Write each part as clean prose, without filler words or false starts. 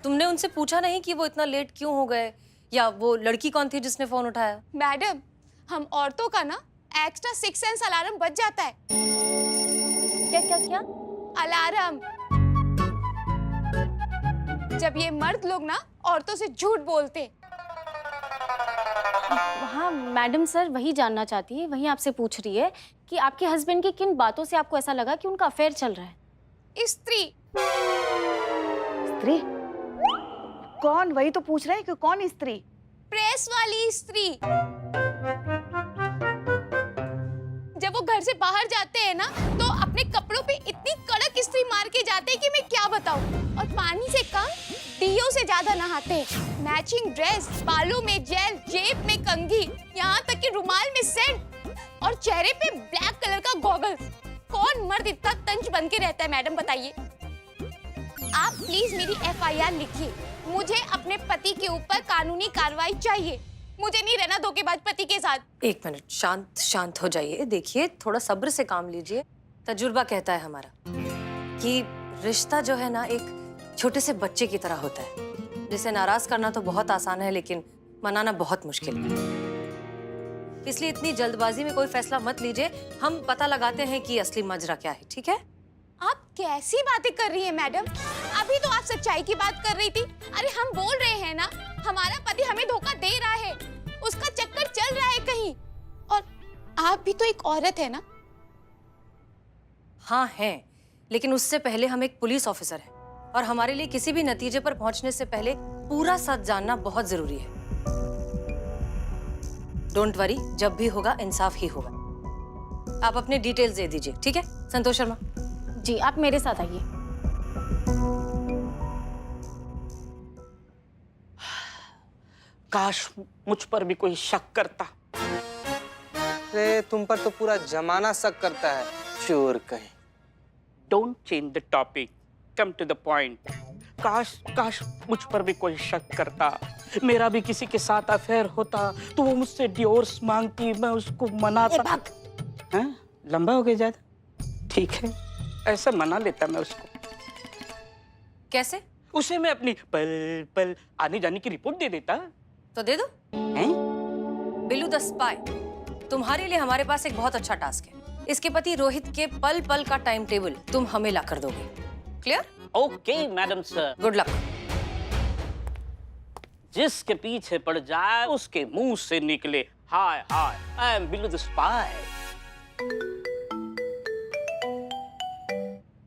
तुमने उनसे पूछा नहीं कि वो इतना लेट क्यों हो गए, या वो लड़की कौन थी जिसने फोन उठाया? मैडम, हम औरतों का ना एक्स्ट्रा 6 सेंस अलार्म बज जाता है। क्या क्या क्या? अलार्म। जब ये मर्द लोग ना औरतों से झूठ बोलते। हाँ मैडम सर वही जानना चाहती है, वही आपसे पूछ रही है कि आपके हस्बैंड की किन बातों से आपको ऐसा लगा कि उनका अफेयर चल रहा है? स्त्री। स्त्री? कौन? वही तो पूछ रहे हैं कि कौन स्त्री? प्रेस वाली स्त्री। जब वो घर से बाहर जाते हैं ना तो अपने कपड़ों पे इतनी कड़क इस्त्री मार के जाते हैं कि मैं क्या बताऊं। और पानी से कम डीओ से ज्यादा नहाते हैं। मैचिंग ड्रेस, बालों में जेल, जेब में कंघी, यहाँ तक कि रुमाल में सेंट और चेहरे पे ब्लैक कलर का गॉगल्स। कौन मर्द इतना तंज बन के रहता है मैडम, बताइए। आप प्लीज मेरी एफआईआर लिखिए। मुझे अपने पति के ऊपर कानूनी कार्रवाई चाहिए। मुझे नहीं रहना धोखेबाज पति के साथ। एक मिनट, शांत शांत हो जाइए। देखिए, थोड़ा सब्र से काम लीजिए। तजुर्बा कहता है हमारा कि रिश्ता जो है ना एक छोटे से बच्चे की तरह होता है, जिसे नाराज करना तो बहुत आसान है लेकिन मनाना बहुत मुश्किल है। इसलिए इतनी जल्दबाजी में कोई फैसला मत लीजिए। हम पता लगाते हैं कि असली माजरा क्या है, ठीक है? आप कैसी बातें कर रही हैं मैडम? अभी तो आप सच्चाई की बात कर रही थी। अरे हम बोल रहे हैं ना, हमारा पति हमें धोखा दे रहा है, उसका चक्कर चल रहा है कहीं। और आप भी तो एक औरत है ना? हाँ हैं, लेकिन उससे पहले हम एक पुलिस ऑफिसर हैं और हमारे लिए किसी भी नतीजे पर पहुंचने से पहले पूरा सच जानना बहुत जरूरी है। डोंट वरी, जब भी होगा इंसाफ ही होगा। आप अपने डिटेल्स दे दीजिए, ठीक है? संतोष शर्मा जी आप मेरे साथ आइए। काश मुझ पर भी कोई शक करता। अरे तुम पर तो पूरा जमाना शक करता है, चोर कहीं। Don't change the topic, come to the point. काश मुझ पर भी कोई शक करता। मेरा भी किसी के साथ अफेयर होता तो वो मुझसे डिवोर्स मांगती, मैं उसको मनाता। हैं? लंबा हो गया ज्यादा? ठीक है, ऐसा मना लेता मैं उसको। कैसे? उसे मैं अपनी पल पल आने जाने की रिपोर्ट दे देता। तो दे दो। हैं? बिल्लू द स्पाई, तुम्हारे लिए हमारे पास एक बहुत अच्छा टास्क है। इसके पति रोहित के पल पल का टाइम टेबल तुम हमें ला कर दोगे। Clear? Okay madam sir. Good luck. जिसके पीछे पड़ जाए उसके मुंह से निकले हाय हाय, I am Billu the spy.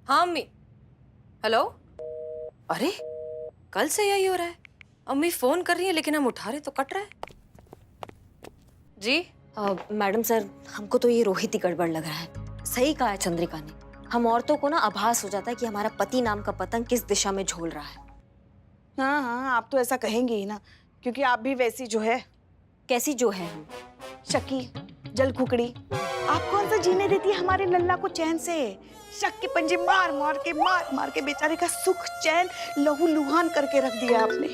हाँ अम्मी। हेलो? अरे कल से यही हो रहा है। अम्मी फोन कर रही है लेकिन हम उठा रहे तो कट रहा है। जी मैडम सर, हमको तो ये रोहित ही गड़बड़ लग रहा है। सही कहा है चंद्रिका ने, हम औरतों को ना आभास हो जाता है कि हमारा पति नाम का पतंग किस दिशा में झूल रहा है। हाँ हाँ, आप तो ऐसा कहेंगे ही ना, क्योंकि आप भी वैसी जो है। कैसी जो है हम? शकी, जल कुकड़ी। आप कौन सा जीने देती है हमारे लल्ला को चैन से? शक के पंजे मार मार के बेचारे का सुख चैन लहू लुहान करके रख दिया आपने।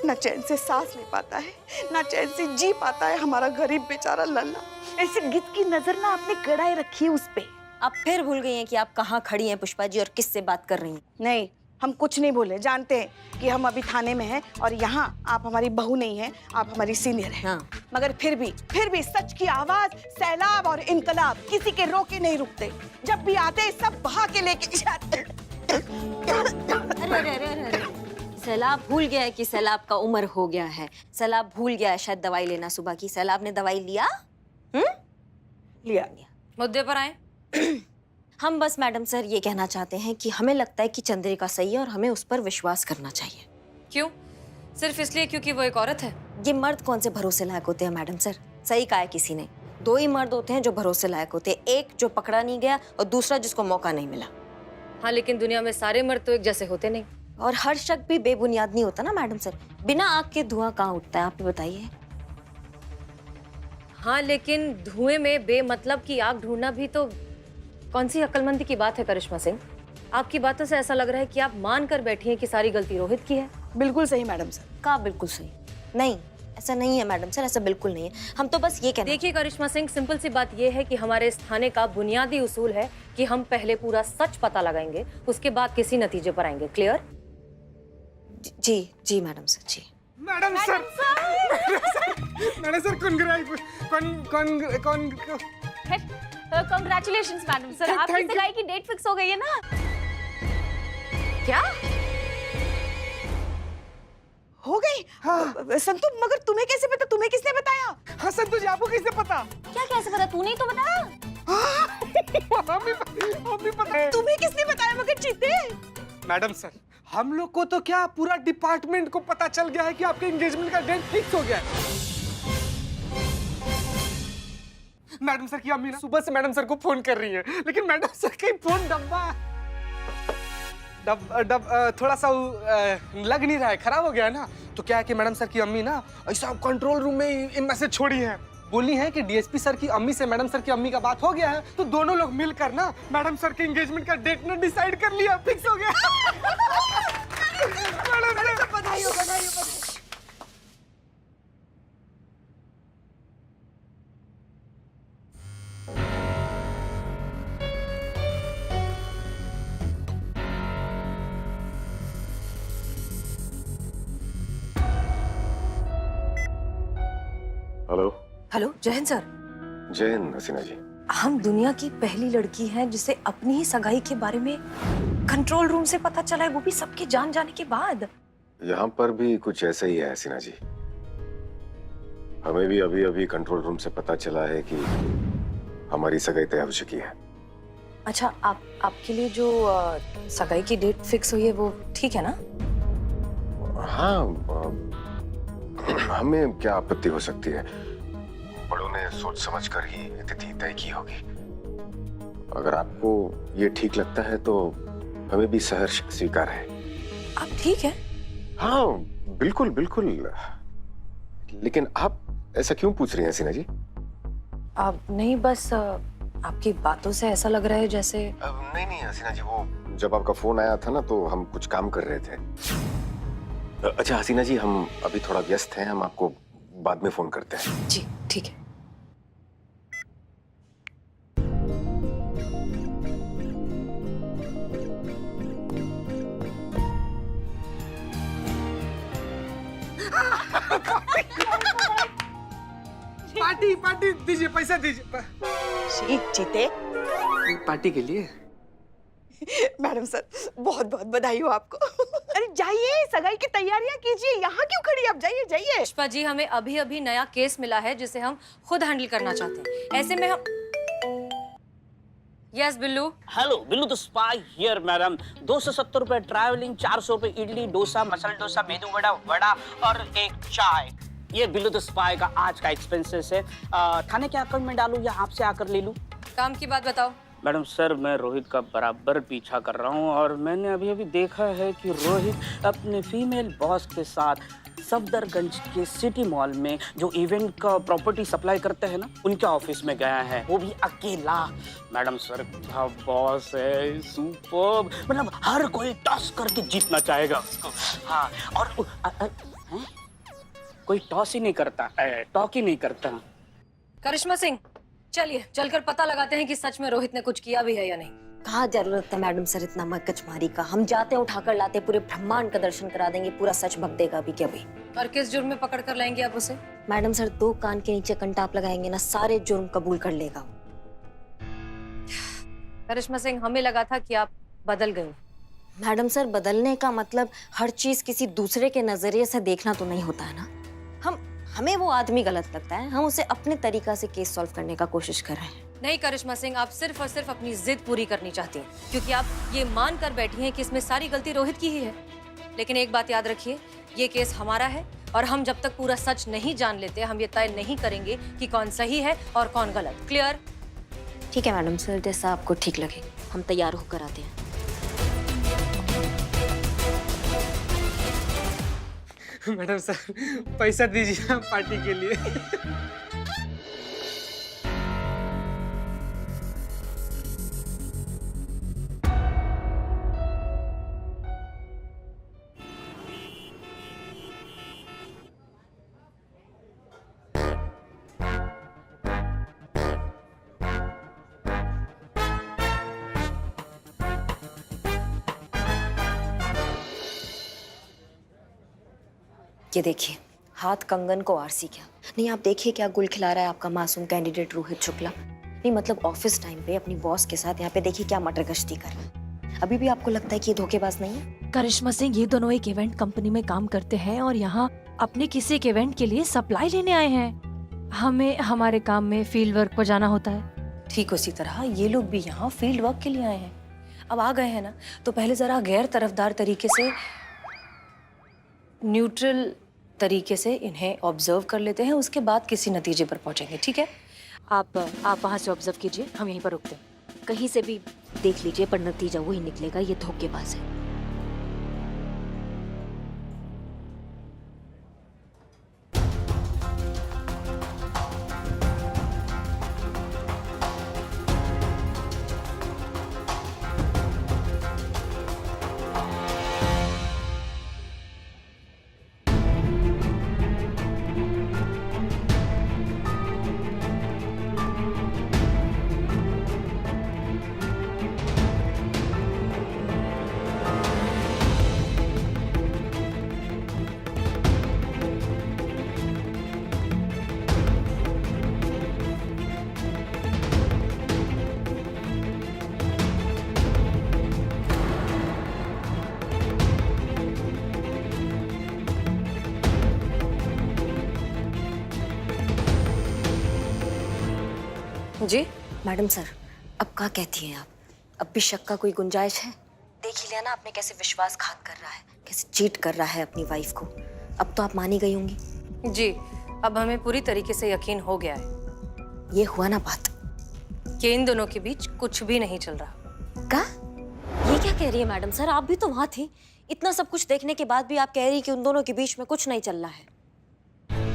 ना चैन से सांस ले पाता है, ना चैन से जी पाता है हमारा गरीब बेचारा लल्ला। ऐसे गिद्ध की नजर ना आपने गड़ाए रखी है उस पे। आप फिर भूल गई हैं कि आप कहाँ खड़ी हैं पुष्पा जी और किससे बात कर रही हैं। नहीं, हम कुछ नहीं बोले। जानते हैं कि हम अभी थाने में हैं और यहाँ आप हमारी बहू नहीं हैं, आप हमारी सीनियर हैं। हाँ। मगर फिर भी सच की आवाज, सैलाब और इनकलाब किसी के रोके नहीं रुकते। जब भी आते सब बहा के लेके जाते। अरे सैलाब भूल गया है कि सैलाब का उम्र हो गया है। सैलाब भूल गया है शायद दवाई लेना सुबह की। सैलाब ने दवाई लिया? लिया। मुद्दे पर आए। हम बस मैडम सर ये कहना चाहते हैं कि हमें लगता है कि चंद्रिका सही है और हमें उस पर विश्वास करना चाहिए। क्यों? सिर्फ इसलिए क्योंकि वो एक औरत है? ये मर्द कौन से भरोसे लायक होते हैं मैडम सर? सही कहा है किसी ने, दो ही मर्द होते हैं जो भरोसे लायक होते हैं, एक जो पकड़ा नहीं गया और दूसरा जिसको मौका नहीं मिला। हाँ, लेकिन दुनिया में सारे मर्द तो एक जैसे होते नहीं। और हर शक भी बेबुनियाद नहीं होता ना मैडम सर। बिना आग के धुआं कहाँ उठता है, आप ही बताइए। हाँ, लेकिन धुएं में बेमतलब की आग ढूंढना भी तो कौन सी अक्लमंदी की बात है करिश्मा सिंह? आपकी बातों से ऐसा लग रहा है कि आप मान कर बैठी हैं कि सारी गलती रोहित की है। बिल्कुल सही मैडम सर। कहा बिल्कुल सही? नहीं, ऐसा नहीं है मैडम सर, ऐसा बिल्कुल नहीं है। हम तो बस ये कहते हैं। देखिए करिश्मा सिंह, सिंपल सी बात यह है कि हमारे इस थाने का बुनियादी उसूल है कि हम पहले पूरा सच पता लगाएंगे, उसके बाद किसी नतीजे पर आएंगे। क्लियर? जी जी मैडम सर जी। Madam sir madam sir congratulations madam sir, आपकी Thank you. सगाई की डेट फिक्स हो गई है ना। क्या? हो गई? हाँ। संतु मगर तुम्हें कैसे पता? तुम्हें किसने बताया? हाँ संतोष जी, आपको किसने पता? क्या कैसे पता? तूने ही तो बताया। हमें पता है। तुम्हें किसने बताया मगर चीते? मैडम सर, हम लोग को तो क्या पूरा डिपार्टमेंट को पता चल गया है कि आपके एंगेजमेंट का डेट फिक्स हो गया है। मैडम सर की अम्मी ना सुबह से मैडम सर को फोन कर रही है, लेकिन मैडम सर का फोन थोड़ा सा लग नहीं रहा है, खराब हो गया है ना। तो क्या है कि मैडम सर की अम्मी ना ऐसा कंट्रोल रूम में मैसेज छोड़ी है, बोली है कि डीएसपी सर की अम्मी से मैडम सर की अम्मी का बात हो गया है, तो दोनों लोग मिलकर ना मैडम सर के एंगेजमेंट का डेट ना डिसाइड कर लिया, फिक्स हो गया। मैडम सर बधाई हो, बधाई हो, बधाई। हेलो। हेलो जय हिंद सर। जय हिंद हसीना जी। हम दुनिया की पहली लड़की हैं जिसे अपनी ही सगाई के बारे में कंट्रोल रूम से पता चला है, वो भी सबके जान जाने के बाद। यहाँ पर भी कुछ ऐसा ही है हसीना जी। हमें भी अभी अभी कंट्रोल रूम से पता चला है कि हमारी सगाई तय हो चुकी है। अच्छा, आपके लिए जो सगाई की डेट फिक्स हुई है वो ठीक है ना? हाँ, हमें क्या आपत्ति हो सकती है? बड़ों ने सोच समझ कर ही तिथि तय की होगी। अगर आपको ये ठीक लगता है तो हमें भी सहर्ष स्वीकार है। आप ठीक है? हाँ बिल्कुल बिल्कुल। लेकिन आप ऐसा क्यों पूछ रही हैं हसीना जी? आप नहीं, बस आपकी बातों से ऐसा लग रहा है जैसे। नहीं नहीं हसीना जी, वो जब आपका फोन आया था ना तो हम कुछ काम कर रहे थे। अच्छा हसीना जी, हम अभी थोड़ा व्यस्त हैं, हम आपको बाद में फोन करते हैं। जी ठीक है। पार्टी पार्टी दीजिए, पैसा दीजिए। ठीक चीते। पार्टी के लिए। मैडम सर बहुत बहुत बधाई हो आपको। अरे जाइए, सगाई की तैयारियां कीजिए, यहाँ क्यों खड़ी? आप जाइए जाइए। पुष्पा जी, हमें अभी अभी नया केस मिला है जिसे हम खुद हैंडल करना चाहते हैं। ऐसे में हम। Yes Billu. Hello Billu the spy here madam. 270 रुपए ट्रैवलिंग, 400 रुपए इडली डोसा, मसाला डोसा, मेदू वड़ा वड़ा और एक चाय। ये बिल्लू द स्पाई का आज का एक्सपेंसेस है। थाने के अकाउंट में डालूं या आपसे आकर ले लूं? काम की बात बताओ। मैडम सर, मैं रोहित का बराबर पीछा कर रहा हूँ और मैंने अभी अभी देखा है कि रोहित अपने फीमेल बॉस के साथ सफदरगंज के सिटी मॉल में जो इवेंट का प्रॉपर्टी सप्लाई करते हैं ना, उनके ऑफिस में गया है, वो भी अकेला। मैडम सर क्या बॉस है, सुपर्ब। मतलब हर कोई टॉस करके जीतना चाहेगा उसको। हाँ, और कोई टॉस ही नहीं करता, टॉक ही नहीं करता। करिश्मा सिंह, चलिए चलकर पता लगाते हैं कि सच में रोहित ने कुछ किया भी है या नहीं। कहाँ जरूरत है मैडम सर इतना मगजमारी का? हम जाते हैं, उठाकर लाते, पूरे ब्रह्मांड का दर्शन करा देंगे, पूरा सच बक देगा अभी क्या भी। और किस जुर्म में पकड़ कर लाएंगे आप उसे? मैडम सर 2 कान के नीचे कंटाप लगाएंगे ना, सारे जुर्म कबूल कर लेगा। करिश्मा सिंह, हमें लगा था कि आप बदल गई। मैडम सर बदलने का मतलब हर चीज किसी दूसरे के नजरिए से देखना तो नहीं होता है ना। हमें वो आदमी गलत लगता है, हम उसे अपने तरीका से केस सॉल्व करने का कोशिश कर रहे हैं। नहीं करिश्मा सिंह, आप सिर्फ और सिर्फ अपनी जिद पूरी करनी चाहती हैं, क्योंकि आप ये मान कर बैठी हैं कि इसमें सारी गलती रोहित की ही है। लेकिन एक बात याद रखिए, ये केस हमारा है और हम जब तक पूरा सच नहीं जान लेते, हम ये तय नहीं करेंगे कि कौन सही है और कौन गलत। क्लियर? ठीक है मैडम सर, जैसा आपको ठीक लगे। हम तैयार होकर आते हैं। मैडम सर पैसा दीजिए पार्टी के लिए। ये देखिए, हाथ कंगन को आरसी क्या। नहीं, आप देखिए क्या गुल खिला रहा है आपका मासूम कैंडिडेट रोहित शुक्ला। नहीं मतलब ऑफिस टाइम पे अपनी बॉस के साथ यहाँ पे देखिए क्या मटर गश्ती कर रहा है। अभी भी आपको लगता है कि ये धोखेबाज नहीं है? करिश्मा सिंह, ये दोनों एक इवेंट कंपनी में काम करते हैं और यहाँ अपने किसी एक इवेंट के लिए सप्लाई लेने आए हैं। हमें हमारे काम में फील्ड वर्क पर जाना होता है। ठीक उसी तरह ये लोग भी यहाँ फील्ड वर्क के लिए आए हैं। अब आ गए हैं ना, तो पहले जरा गैर तरफदार तरीके से, न्यूट्रल तरीके से इन्हें ऑब्जर्व कर लेते हैं, उसके बाद किसी नतीजे पर पहुंचेंगे। ठीक है? आप वहाँ से ऑब्जर्व कीजिए, हम यहीं पर रुकते हैं। कहीं से भी देख लीजिए पर नतीजा वही निकलेगा, ये धोखेबाज है। जी मैडम सर, अब क्या कहती हैं आप? अब भी शक का कोई गुंजाइश है? देख ही लिया ना आपने कैसे विश्वासघात कर रहा है, कैसे चीट कर रहा है अपनी वाइफ को। अब तो आप मानी गई होंगी। जी, अब हमें पूरी तरीके से यकीन हो गया है ये हुआ ना बात कि इन दोनों के बीच कुछ भी नहीं चल रहा। का? ये क्या कह रही है मैडम सर? आप भी तो वहां थी। इतना सब कुछ देखने के बाद भी आप कह रही कि उन दोनों के बीच में कुछ नहीं चल रहा है।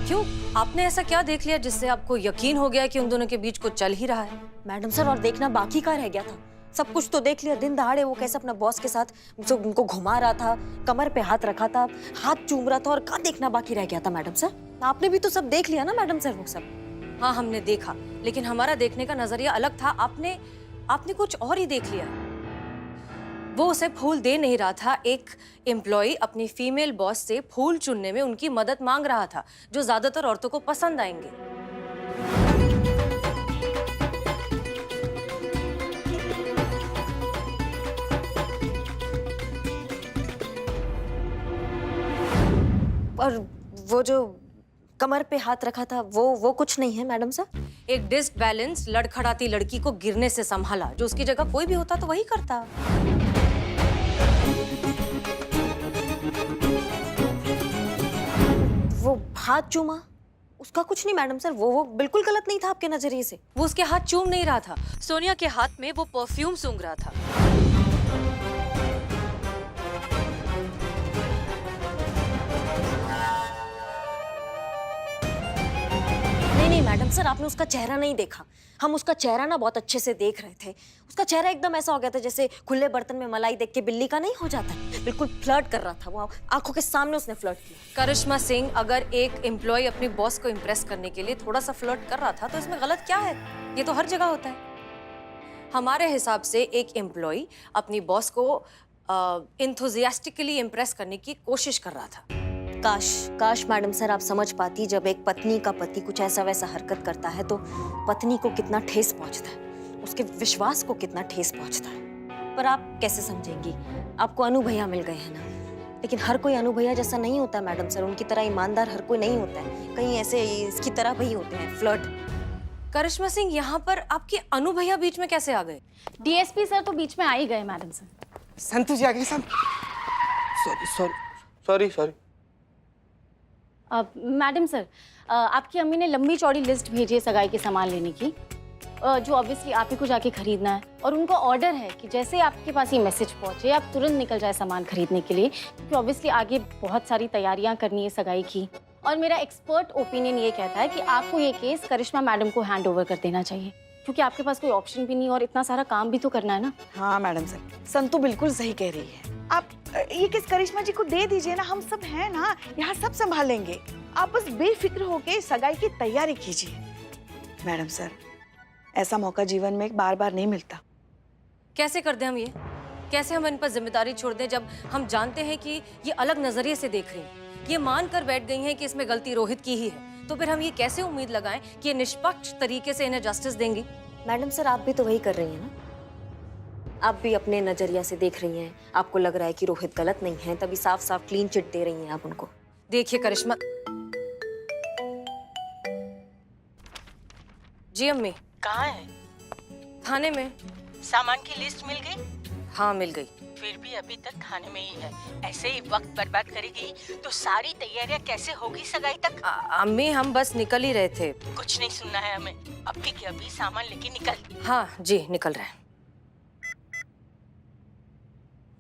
क्यों? आपने ऐसा क्या देख लिया जिससे आपको यकीन हो गया कि उन दोनों के बीच कुछ चल ही रहा है? मैडम सर, और देखना बाकी का रह गया था। सब कुछ तो देख लिया। दिन दहाड़े वो कैसे अपना बॉस के साथ उनको घुमा रहा था, कमर पे हाथ रखा था, हाथ चूम रहा था, और क्या देखना बाकी रह गया था मैडम सर? आपने भी तो सब देख लिया ना मैडम सर वो सब। हाँ, हमने देखा, लेकिन हमारा देखने का नजरिया अलग था। आपने कुछ और ही देख लिया। वो उसे फूल दे नहीं रहा था। एक एम्प्लॉय अपनी फीमेल बॉस से फूल चुनने में उनकी मदद मांग रहा था, जो ज्यादातर औरतों को पसंद आएंगे। और वो जो कमर पे हाथ रखा था वो कुछ नहीं है मैडम सर? एक डिसबैलेंस लड़खड़ाती लड़की को गिरने से संभाला, जो उसकी जगह कोई भी होता तो वही करता। वो हाथ चूमा, उसका कुछ नहीं मैडम सर। वो बिल्कुल गलत नहीं था आपके नजरिए से। वो उसके हाथ चूम नहीं रहा था, सोनिया के हाथ में वो परफ्यूम सूंघ रहा था। नहीं मैडम सर, आपने उसका चेहरा नहीं देखा। हम उसका चेहरा ना बहुत अच्छे से देख रहे थे। उसका चेहरा एकदम ऐसा हो गया था जैसे खुले बर्तन में मलाई देख के बिल्ली का नहीं हो जाता। बिल्कुल फ्लर्ट कर रहा था वो, आंखों के सामने उसने फ्लर्ट किया। करिश्मा सिंह, अगर एक एम्प्लॉय अपनी बॉस को इम्प्रेस करने के लिए थोड़ा सा फ्लर्ट कर रहा था तो इसमें गलत क्या है? ये तो हर जगह होता है। हमारे हिसाब से एक एम्प्लॉय अपनी बॉस को इंथुजियास्टिकली इम्प्रेस करने की कोशिश कर रहा था। काश मैडम सर आप समझ पाती, जब एक पत्नी का पति कुछ ऐसा वैसा हरकत करता है तो पत्नी को कितना ठेस पहुंचता है, उसके विश्वास को कितना ठेस पहुंचता है। पर आप कैसे समझेंगी? आपको अनु भैया मिल गए हैं ना, लेकिन हर कोई अनु भैया जैसा नहीं होता मैडम सर। उनकी तरह ईमानदार हर कोई नहीं होता है, कहीं ऐसे इसकी तरह भी होते हैं फ्लर्ट। करिश्मा सिंह, यहाँ पर आपके अनु भैया बीच में कैसे आ गए? डीएसपी सर तो बीच में आ ही गए मैडम सर। संतु जी आ गए। सॉरी। मैडम सर, आपकी अम्मी ने लंबी चौड़ी लिस्ट भेजी है सगाई के सामान लेने की, जो ऑब्वियसली आप ही को जाके खरीदना है। और उनका ऑर्डर है कि जैसे आपके पास ये मैसेज पहुंचे आप तुरंत निकल जाए सामान खरीदने के लिए, क्योंकि ऑब्वियसली आगे बहुत सारी तैयारियां करनी है सगाई की। और मेरा एक्सपर्ट ओपिनियन ये कहता है कि आपको ये केस करिश्मा मैडम को हैंड ओवर कर देना चाहिए, क्योंकि आपके पास कोई ऑप्शन भी नहीं और इतना सारा काम भी तो करना है ना। हाँ मैडम सर, संतु बिल्कुल सही कह रही है। आप ये केस करिश्मा जी को दे दीजिए ना, हम सब हैं ना, यहाँ सब संभालेंगे। आप बस बेफिक्र होके सगाई की तैयारी कीजिए। मैडम सर, ऐसा मौका जीवन में बार बार नहीं मिलता। कैसे कर दें हम ये? कैसे हम इन पर जिम्मेदारी छोड़ दें जब हम जानते हैं कि ये अलग नजरिए से देख रही हैं। ये मान कर बैठ गई हैं कि इसमें गलती रोहित की ही है, तो फिर हम ये कैसे उम्मीद लगाएं कि ये निष्पक्ष तरीके से इन्हें जस्टिस देंगी? मैडम सर, आप भी तो वही कर रही हैं ना? आप भी अपने नजरिया से देख रही हैं, आपको लग रहा है कि रोहित गलत नहीं है, तभी साफ साफ क्लीन चिट दे रही हैं आप उनको। देखिए करिश्मा जी। अम्मी कहाँ है? थाने में। सामान की लिस्ट मिल गई? हाँ मिल गई। फिर भी अभी तक थाने में ही है। ऐसे ही वक्त बर्बाद करेगी तो सारी तैयारियां कैसे होगी सगाई तक? अम्मी हम बस निकल ही रहे थे। कुछ नहीं सुनना है हमें, अभी के अभी सामान लेके निकल। हाँ जी निकल रहे हैं।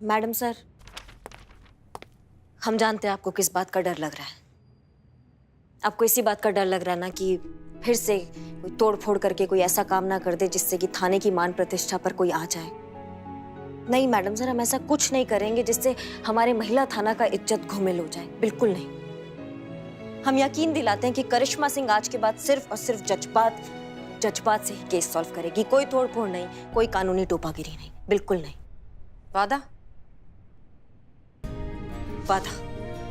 मैडम सर, हम जानते हैं आपको किस बात का डर लग रहा है। आपको इसी बात का डर लग रहा है ना कि फिर से कोई तोड़ फोड़ करके कोई ऐसा काम ना कर दे जिससे कि थाने की मान प्रतिष्ठा पर कोई आ जाए। नहीं मैडम सर, हम ऐसा कुछ नहीं करेंगे जिससे हमारे महिला थाना का इज्जत घुमिल हो जाए, बिल्कुल नहीं। हम यकीन दिलाते हैं कि करिश्मा सिंह आज के बाद सिर्फ और सिर्फ जज्बात से ही केस सॉल्व करेगी। कोई तोड़ फोड़ नहीं, कोई कानूनी टोपागिरी नहीं, बिल्कुल नहीं। वादा? वादा।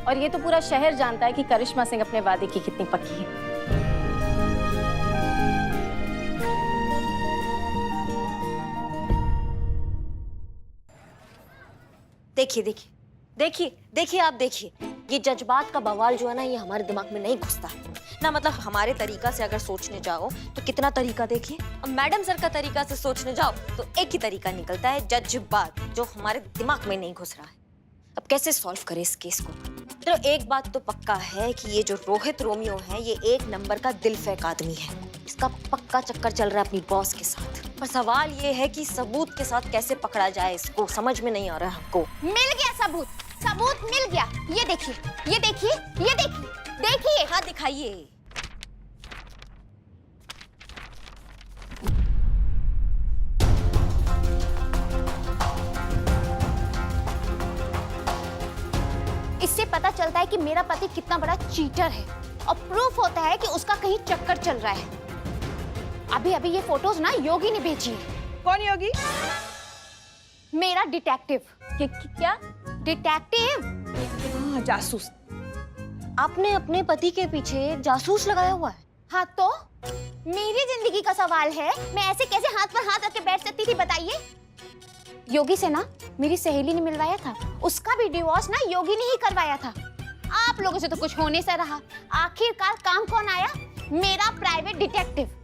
और ये तो पूरा शहर जानता है कि करिश्मा सिंह अपने वादे की कितनी पक्की है। देखिए आप देखिए, ये जज्बात का बवाल जो है ना, ये हमारे दिमाग में नहीं घुसता है ना। मतलब हमारे तरीका से अगर सोचने जाओ तो कितना तरीका देखिए, अब मैडम सर का तरीका से सोचने जाओ तो एक ही तरीका निकलता है, जज्बात, जो हमारे दिमाग में नहीं घुस रहा है। अब कैसे सॉल्व करें इस केस को? तो एक बात तो पक्का है कि ये जो रोहित रोमियो है, ये एक नंबर का दिल फेंक आदमी है। इसका पक्का चक्कर चल रहा है अपनी बॉस के साथ। पर सवाल ये है कि सबूत के साथ कैसे पकड़ा जाए इसको, समझ में नहीं आ रहा है हमको। मिल गया सबूत मिल गया। ये देखिए, ये देखिए, ये देखिए, देखिए। हाँ दिखाइए। इससे पता चलता है कि मेरा पति कितना बड़ा चीटर है और प्रूफ होता है कि उसका कहीं चक्कर चल रहा है। अभी अभी ये फोटोज ना योगी ने भेजी है। कौन योगी? मेरा डिटेक्टिव। क्या? डिटेक्टिव? हाँ, जासूस। आपने अपने पति के पीछे जासूस लगाया हुआ है? हाँ तो मेरी जिंदगी का सवाल है, मैं ऐसे कैसे हाथ पर हाथ रख के बैठ सकती थी बताइए? योगी से ना मेरी सहेली ने मिलवाया था, उसका भी डिवोर्स ना योगी ने ही करवाया था। आप लोगों से तो कुछ होने से रहा, आखिरकार काम कौन आया? मेरा प्राइवेट डिटेक्टिव।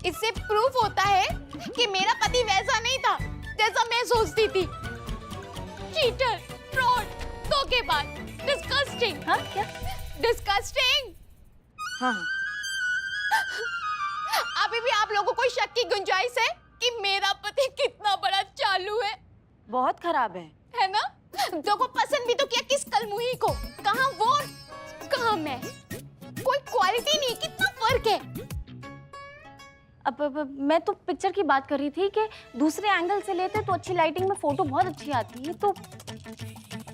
इससे प्रूफ होता है कि मेरा पति वैसा नहीं था जैसा मैं सोचती थी। चीटर, फ्रॉड, धोखेबाज, डिस्गस्टिंग। हाँ क्या? डिस्गस्टिंग। हाँ। अभी भी आप लोगों को शक की गुंजाइश है कि मेरा पति कितना बड़ा चालू है? बहुत खराब है ना? देखो, पसंद भी तो किया किस कलमुही को। कहाँ वो, कहाँ मैं। कोई क्वालिटी नहीं, कितना फर्क है। अब मैं तो पिक्चर की बात कर रही थी कि दूसरे एंगल से लेते तो अच्छी लाइटिंग में फोटो बहुत अच्छी आती है। तो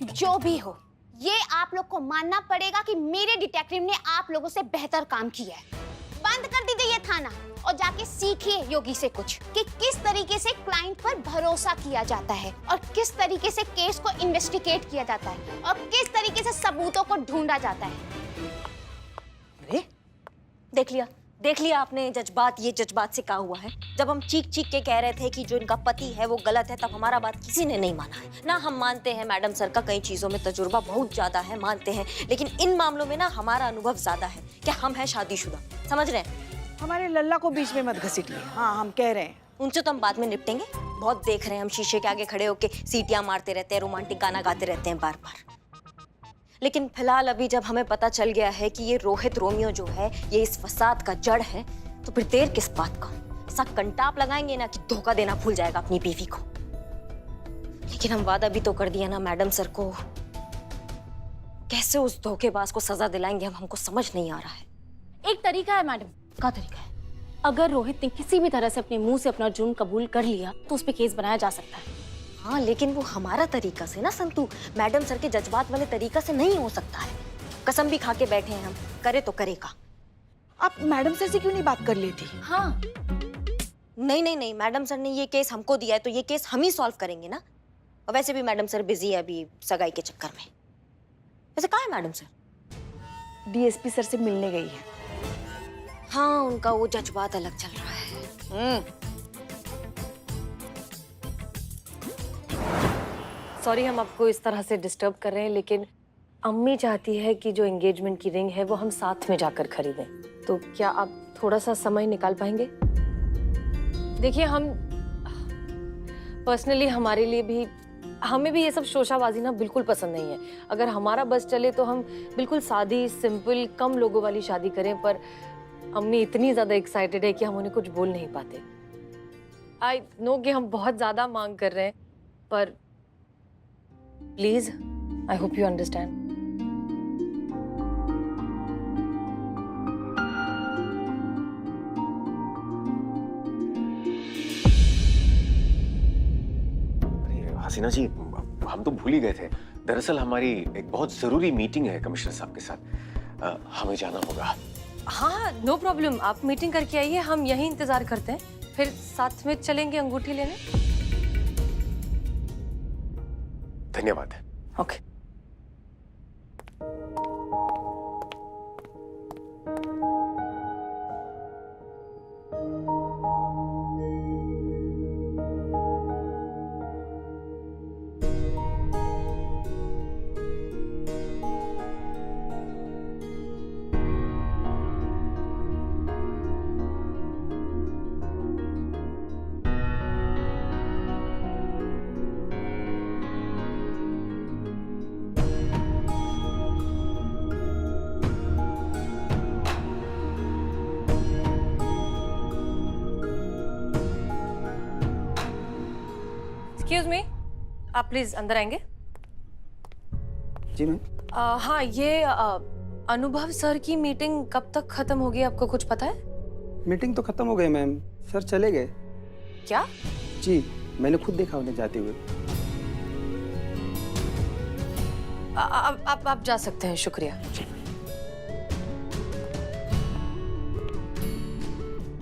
जो भी हो, ये आप लोग को मानना पड़ेगा कि मेरे डिटेक्टिव ने आप लोगों से बेहतर काम किया है। बंद कर दीजिए ये थाना और जाके सीखिए योगी से कुछ कि किस तरीके से क्लाइंट पर भरोसा किया जाता है और किस तरीके से केस को इन्वेस्टिगेट किया जाता है और किस तरीके से सबूतों को ढूंढा जाता है। अरे देख लिया आपने ये जज्बात से क्या हुआ है। जब हम चीख के कह रहे थे कि जो इनका पति है वो गलत है, तब हमारा बात किसी ने नहीं माना है ना। हम मानते हैं मैडम सर का कई चीजों में तजुर्बा बहुत ज्यादा है, मानते हैं, लेकिन इन मामलों में ना हमारा अनुभव ज्यादा है। क्या हम हैं शादीशुदा, समझ रहे हैं? हमारे लल्ला को बीच में मत घसीट लिए। हाँ, हम कह रहे हैं उनसे तो हम बाद में निपटेंगे। बहुत देख रहे हैं हम, शीशे के आगे खड़े होके सीटियां मारते रहते हैं, रोमांटिक गाना गाते रहते हैं बार बार। लेकिन फिलहाल अभी जब हमें पता चल गया है कि ये रोहित रोमियो जो है ये इस फसाद का जड़ है, तो फिर देर किस बात का? ऐसा कंटाप लगाएंगे ना कि धोखा देना भूल जाएगा अपनी बीवी को। लेकिन हम वादा भी तो कर दिया ना मैडम सर को, कैसे उस धोखेबाज को सजा दिलाएंगे हम, हमको समझ नहीं आ रहा है। एक तरीका है मैडम। क्या तरीका है? अगर रोहित ने किसी भी तरह से अपने मुंह से अपना जुर्म कबूल कर लिया तो उस पे केस बनाया जा सकता है। हाँ, लेकिन वो हमारा तरीका से ना संतू, मैडम सर के जज्बात वाले तरीका से नहीं हो सकता है। कसम भी खा के बैठे हैं हम, करे तो करेगा। आप मैडम सर से क्यों नहीं बात कर लेती? हाँ, नहीं, मैडम सर ने ये केस हमको दिया है तो ये केस हम ही सॉल्व करेंगे ना। और वैसे भी मैडम सर बिजी है अभी सगाई के चक्कर में। वैसे कहाँ है मैडम सर? डीएसपी सर से मिलने गई है। हाँ, उनका वो जज्बात अलग चल रहा है। सॉरी हम आपको इस तरह से डिस्टर्ब कर रहे हैं, लेकिन अम्मी चाहती है कि जो एंगेजमेंट की रिंग है वो हम साथ में जाकर खरीदें। तो क्या आप थोड़ा सा समय निकाल पाएंगे? देखिए हम पर्सनली हमारे लिए भी, हमें भी ये सब शोशाबाजी ना बिल्कुल पसंद नहीं है। अगर हमारा बस चले तो हम बिल्कुल सादी सिंपल कम लोगों वाली शादी करें, पर अम्मी इतनी ज्यादा एक्साइटेड है कि हम उन्हें कुछ बोल नहीं पाते। आई नो कि हम बहुत ज्यादा मांग कर रहे हैं, पर please I hope you understand. Haseena ji, हम तो भूल ही गए थे। दरअसल हमारी एक बहुत जरूरी मीटिंग है कमिश्नर साहब के साथ, हमें जाना होगा। हाँ नो प्रॉब्लम, आप मीटिंग करके आइए, हम यहीं इंतजार करते हैं, फिर साथ में चलेंगे अंगूठी लेने। धन्यवाद। ओके। एक्सक्यूज मी, आप प्लीज अंदर आएंगे? जी मैम। हाँ, ये अनुभव सर की मीटिंग कब तक खत्म होगी, आपको कुछ पता है? मीटिंग तो खत्म हो गई मैम, सर चले गए। क्या? जी, मैंने खुद देखा उन्हें जाते हुए। आप जा सकते हैं, शुक्रिया।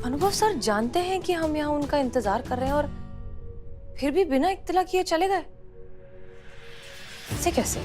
अनुभव सर जानते हैं कि हम यहाँ उनका इंतजार कर रहे हैं और फिर भी बिना इत्तला किए चले गए? ऐसे कैसे?